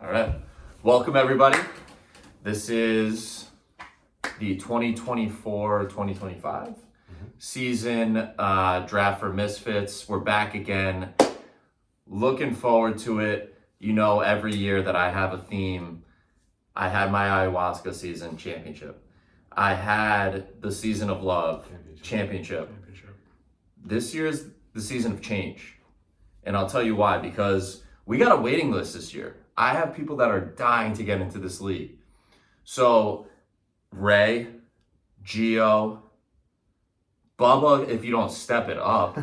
All right. Welcome, everybody. This is the 2024-2025 season draft for Misfits. We're back again. Looking forward to it. You know, every year that I have a theme. I had my ayahuasca season championship. I had the season of love championship. This year is the season of change. And I'll tell you why, because we got a waiting list this year. I have people that are dying to get into this league. So Ray, Gio, Bubba, if you don't step it up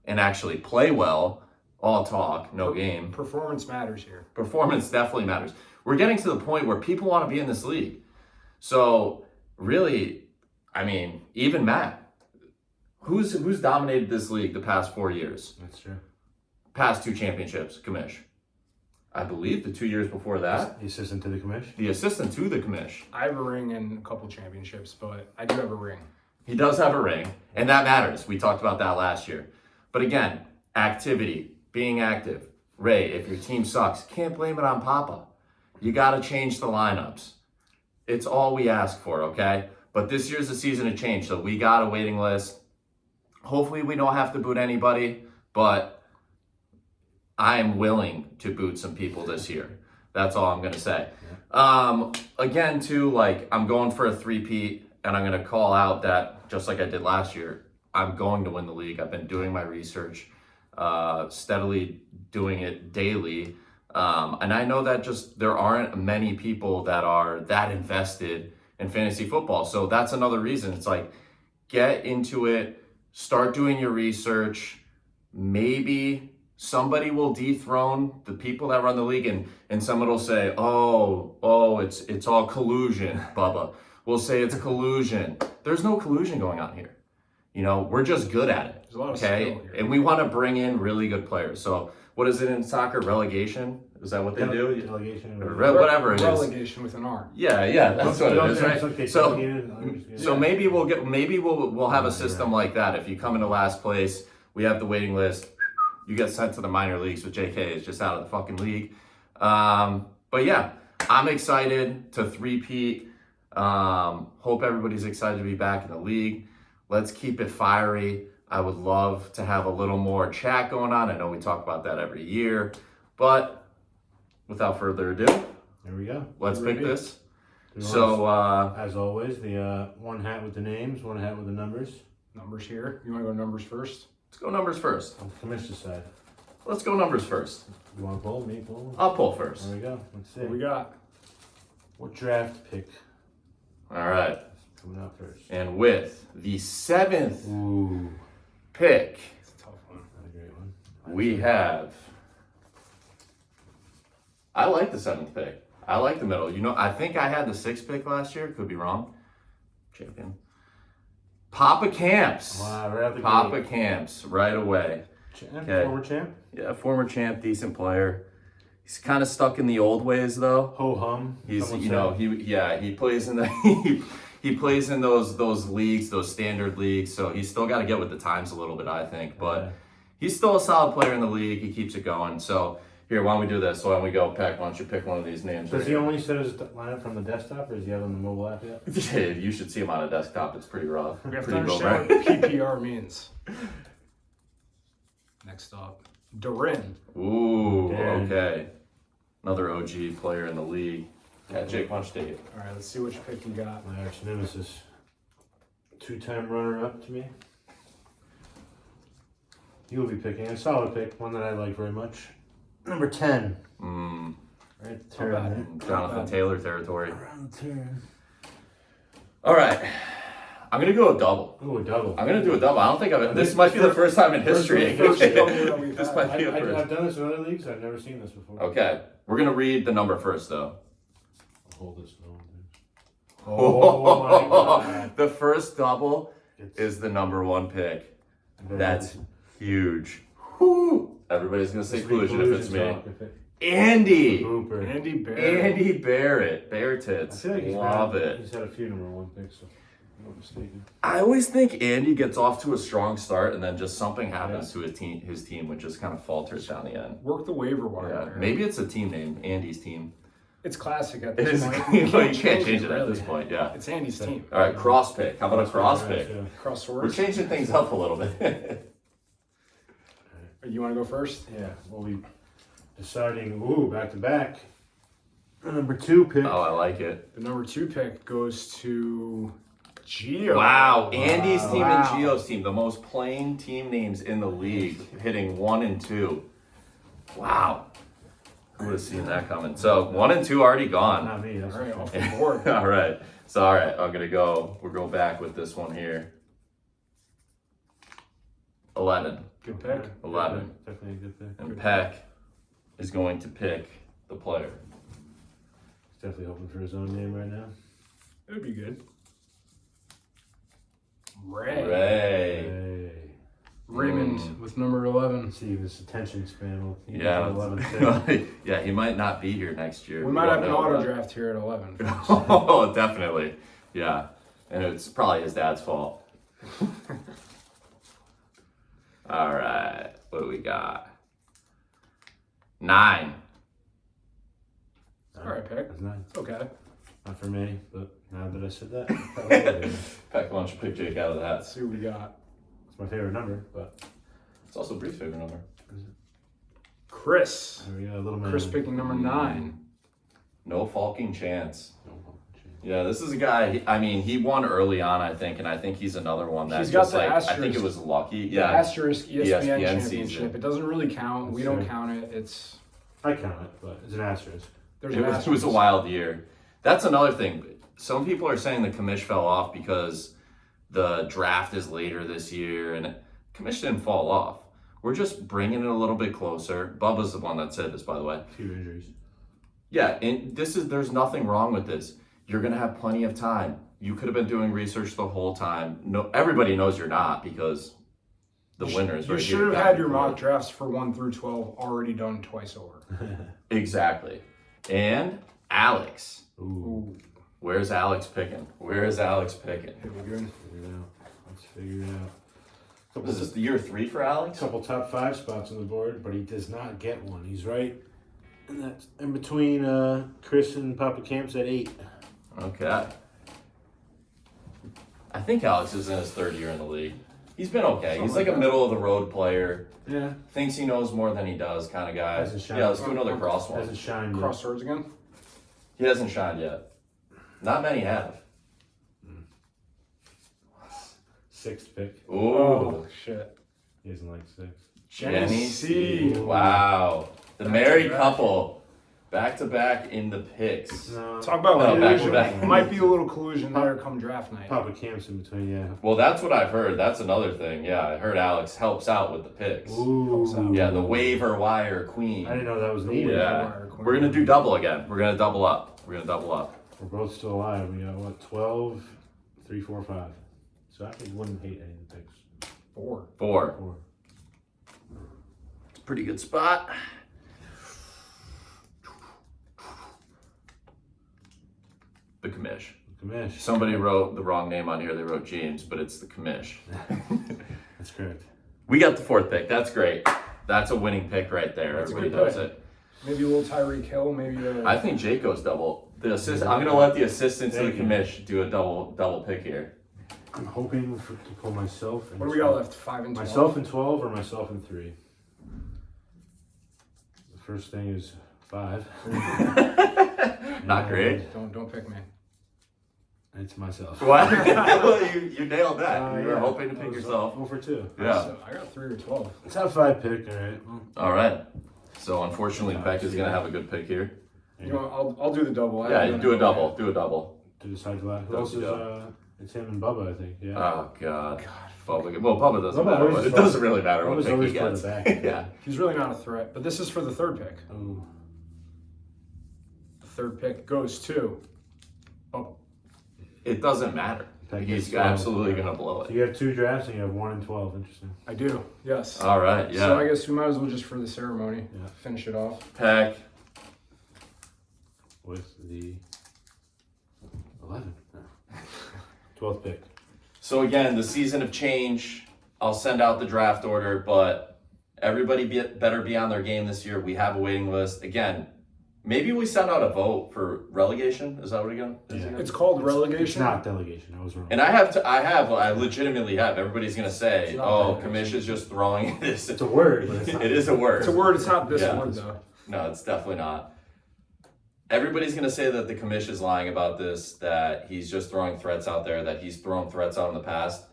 and actually play well, all talk, no game. Performance matters here. Performance definitely matters. We're getting to the point where people want to be in this league. So really, I mean, even Matt, who's dominated this league the past 4 years? That's true. Past 2 championships, commish. I believe the 2 years before that. The assistant to the commish? The assistant to the commish. I have a ring and a couple championships, but I do have a ring. He does have a ring, and that matters. We talked about that last year. But again, activity, being active. Ray, if your team sucks, can't blame it on Papa. You got to change the lineups. It's all we ask for, okay? But this year's the season of change, so we got a waiting list. Hopefully we don't have to boot anybody, but I am willing to boot some people this year. That's all I'm going to say. Again, too, like, I'm going for a three-peat, and I'm going to call out that, just like I did last year, I'm going to win the league. I've been doing my research, steadily doing it daily. And I know that just there aren't many people that are that invested in fantasy football. So that's another reason. It's like, get into it, start doing your research. Maybe somebody will dethrone the people that run the league, and someone will say, oh, it's all collusion, Bubba. We'll say it's collusion. There's no collusion going on here. You know, we're just good at it. There's a lot of okay? skill here. And we want to bring in really good players. So what is it in soccer? Relegation? Is that what they do? Delegation. Whatever it is. Relegation with an R. Yeah, that's what it is, right? Okay, So maybe we'll have a system like that. If you come into last place, we have the waiting list. You get sent to the minor leagues with JK is just out of the fucking league. But yeah, I'm excited to three-peat. Hope everybody's excited to be back in the league. Let's keep it fiery. I would love to have a little more chat going on. I know we talk about that every year, but without further ado, There we go. let's pick this. So, So, as always, the one hat with the names, one hat with the numbers. Numbers here. You want to go numbers first? let's go numbers first. On the commission side. Let's go numbers first. You want to pull? Me pull? I'll pull first. There we go. Let's see. What we got? What draft pick All right. is coming out first? And with the 7th Ooh, pick, It's a tough one. not a great one. we have... I like the 7th pick. I like the middle. You know, I think I had the 6th pick last year. Could be wrong. Champion. Papa Camps. Wow, right out the Papa gate. Camps right away. Champ, Okay. former champ. Yeah, former champ, decent player. He's kind of stuck in the old ways though. Ho hum. He's, someone you know, said. he plays in the he plays in those leagues, those standard leagues. So he's still got to get with the times a little bit, I think. But Yeah. he's still a solid player in the league. He keeps it going. So here, why don't we do this? Why don't we go, Peck? Why don't you pick one of these names? Does right he here? only set his lineup from the desktop, or does he have it on the mobile app yet? You should see him on a desktop. It's pretty rough. We have to Pretty understand low, what PPR means. Next up, Durin. Ooh, Darren. okay. Another OG player in the league. Yeah, Jake, why don't you take it? All right, let's see which pick you got. My arch nemesis. 2-time runner up to me. You'll be picking a solid pick, one that I like very much. Number 10. Right there. bad. in Jonathan Taylor territory. there. Around the turn. All right. I'm going to go a double. Ooh, a double. I'm going to do a double. I don't think this might be the first time in history. First double that we've This had. might be the I've first. done this in other leagues. I've never seen this before. Okay. We're going to read the number first, though. I'll hold this one. Oh my god. The first double It's is the number 1 pick. very That's good. huge. Whew. Everybody's going to say This collusion if it's me. talk, if it- Andy. Hooper. Andy Barrett. Andy Barrett. Bear I tits. feel like Love he's it. had a few number 1 picks. So. I'm not mistaken. I always think Andy gets off to a strong start, and then just something happens to his team, which just kind of falters down the end. Work the waiver wire. Yeah, there. maybe it's a team name, Andy's team. It's classic at It this is. point. You can't change it at really. this point. Yeah. It's Andy's team. All right, cross pick. How about a cross pick? Yeah. Cross We're swords. changing things up a little bit. You want to go first? Yeah, we'll be deciding, back to back. The number 2 pick. Oh, I like it. The number 2 pick goes to Gio. Wow, Andy's team Wow. and Gio's team, the most playing team names in the league, hitting 1 and 2. Wow. Who would have seen that coming? So 1 and 2 already gone. Not me, that's All right, for off sure. the board. All right. So, all right, I'm going to go. We'll go back with this one here. 11. Good pick. 11. Definitely a good pick. And Peck is going to pick the player. He's definitely hoping for his own name right now. It would be good. Ray. Ray. Hey. Raymond with number 11. See his attention span will keep Yeah. 11 pick. Yeah, he might not be here next year. We might don't have an know, auto but- draft here at 11. Oh, definitely. Yeah. And it's probably his dad's fault. All right. What do we got? 9. All right, pick. That's nice. Okay. Not for me, but now that I said that, probably will be. Peck, why don't you pick Jake out of the Let's hat? see what we got. It's my favorite number, but It's also Bree's favorite number. Chris. there we go, little man. Chris picking number 9. No falking chance. Oh, gee. Yeah, this is a guy, he won early on, I think, and I think he's another one that's He's got just the like, I think asterisk. it was lucky. The Yeah. asterisk ESPN, ESPN championship. season. It doesn't really count. We That's don't true. count it. It's I count it, but it's an asterisk. there's It an was, it asterisk. was a wild year. That's another thing. Some people are saying the commish fell off because the draft is later this year, and commish didn't fall off. We're just bringing it a little bit closer. Bubba's the one that said this, by the way. A few injuries. Yeah, and there's nothing wrong with this. You're gonna have plenty of time. You could have been doing research the whole time. No, everybody knows you're not because the winners. You right should here have got had your you. mock drafts for 1 through 12 already done twice over. Exactly. And Alex. Ooh, Ooh, Where's Alex picking? Where is Alex picking? here we go. figure it out. Let's figure it out. Couple, This is the year 3 for Alex? couple top 5 spots on the board, but he does not get one. He's right in between Chris and Papa Camps at 8. Okay. I think Alex is in his 3rd year in the league. He's been okay. He's like a middle of the road player. Yeah. Thinks he knows more than he does kind of guy. Hasn't shined. Yeah, let's do another cross one. Hasn't shined yet. Cross swords again. He hasn't shined yet. Not many have. 6th pick. Ooh. Oh shit. He doesn't like 6. Jenny C. C. Wow. The married couple. Back to back in the picks. No. Talk about No, back to collusion. back. Might be a little collusion there come draft night. Papa Camps in between, yeah. Well, that's what I've heard. That's another thing. Yeah, I heard Alex helps out with the picks. Ooh. Yeah, the waiver wire queen. I didn't know that was needed. Yeah. We're going to do double again. We're going to double up. We're going to double up. We're both still alive. We got, what, 12, 3, 4, 5. So I actually wouldn't hate any of the picks. 4. 4. 4. It's a pretty good spot. The commish. Commish. Somebody wrote the wrong name on here. They wrote James, but it's the commish. That's correct. We got the 4th pick. That's great. That's a winning pick right there. That's a Everybody good knows pick. it. Maybe a little Tyreek Hill. Maybe I think Jake goes double. The assist. I'm gonna let the assistant to the Thank you. commish do a double pick here. I'm hoping to pull myself. what do we got left? 5 and 12. Myself in 12 or myself in 3? The first thing is 5. Not great. Don't pick me. It's myself. What? Well, you nailed that. You were Yeah. hoping to I pick was yourself. 0 for 2. Yeah. So I got 3 or 12. Top 5 pick, alright. Well, All right. So unfortunately, Peck is gonna have a good pick here. You know, I'll do the double. I Yeah, haven't you done do a it double. yet. Do a double. to decide who Don't else you is, know? it's him and Bubba, I think, yeah. Oh God. Bubba. Well, Bubba doesn't Bubba matter. always But it thought- doesn't really matter what Bubba's pick he always toward gets. the back. Yeah. He's really not a threat. But this is for the 3rd pick. Oh, The 3rd pick goes to. Oh, It doesn't matter. Peck He's gets 12. absolutely gonna blow so it. you have 2 drafts and you have 1 and 12. Interesting. I do. Yes. All right. So I Yeah. guess we might as well just for the ceremony Yeah. finish it off. Peck. With the 11. 12th pick. So again, the season of change. I'll send out the draft order, but everybody better be on their game this year. We have a waiting list. Again, maybe we send out a vote for relegation. Is that what again? It's called relegation. It's not delegation. I was wrong. And I legitimately have. Everybody's gonna say, It's not "Oh, delegation. commission's just throwing this." It's a word, but it's not. It is a word. It's a word. It's not this Yeah. word though. No, it's definitely not. Everybody's going to say that the commission is lying about this, that he's just throwing threats out there, that he's thrown threats out in the past.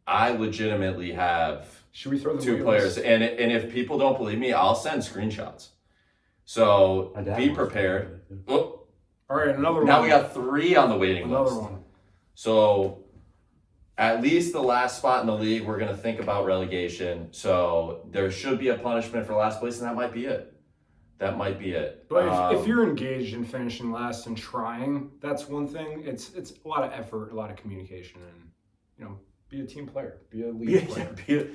I legitimately have Should we throw the two wait players. list? And if people don't believe me, I'll send screenshots. So My dad be wants prepared. to. Oh, All right, another one. now we got 3 on the waiting another list. one. So at least the last spot in the league, we're going to think about relegation. So there should be a punishment for last place, and that might be it. That might be it. But if you're engaged in finishing last and trying, that's one thing. It's a lot of effort, a lot of communication, and be a team player, be a league player.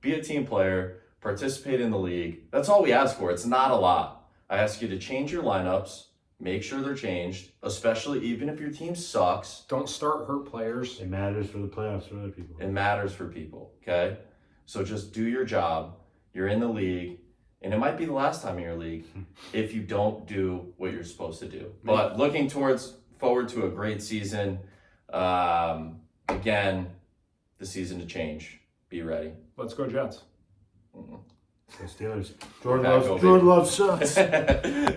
Be a team player, participate in the league. That's all we ask for. It's not a lot. I ask you to change your lineups, make sure they're changed, especially even if your team sucks. Don't start hurt players. It matters for the playoffs for other people. It matters for people, okay? So just do your job. You're in the league, and it might be the last time in your league if you don't do what you're supposed to do. But looking forward to a great season. Again, the season to change. Be ready. Let's go Jets. Go Steelers. Back over. Jordan loves sucks.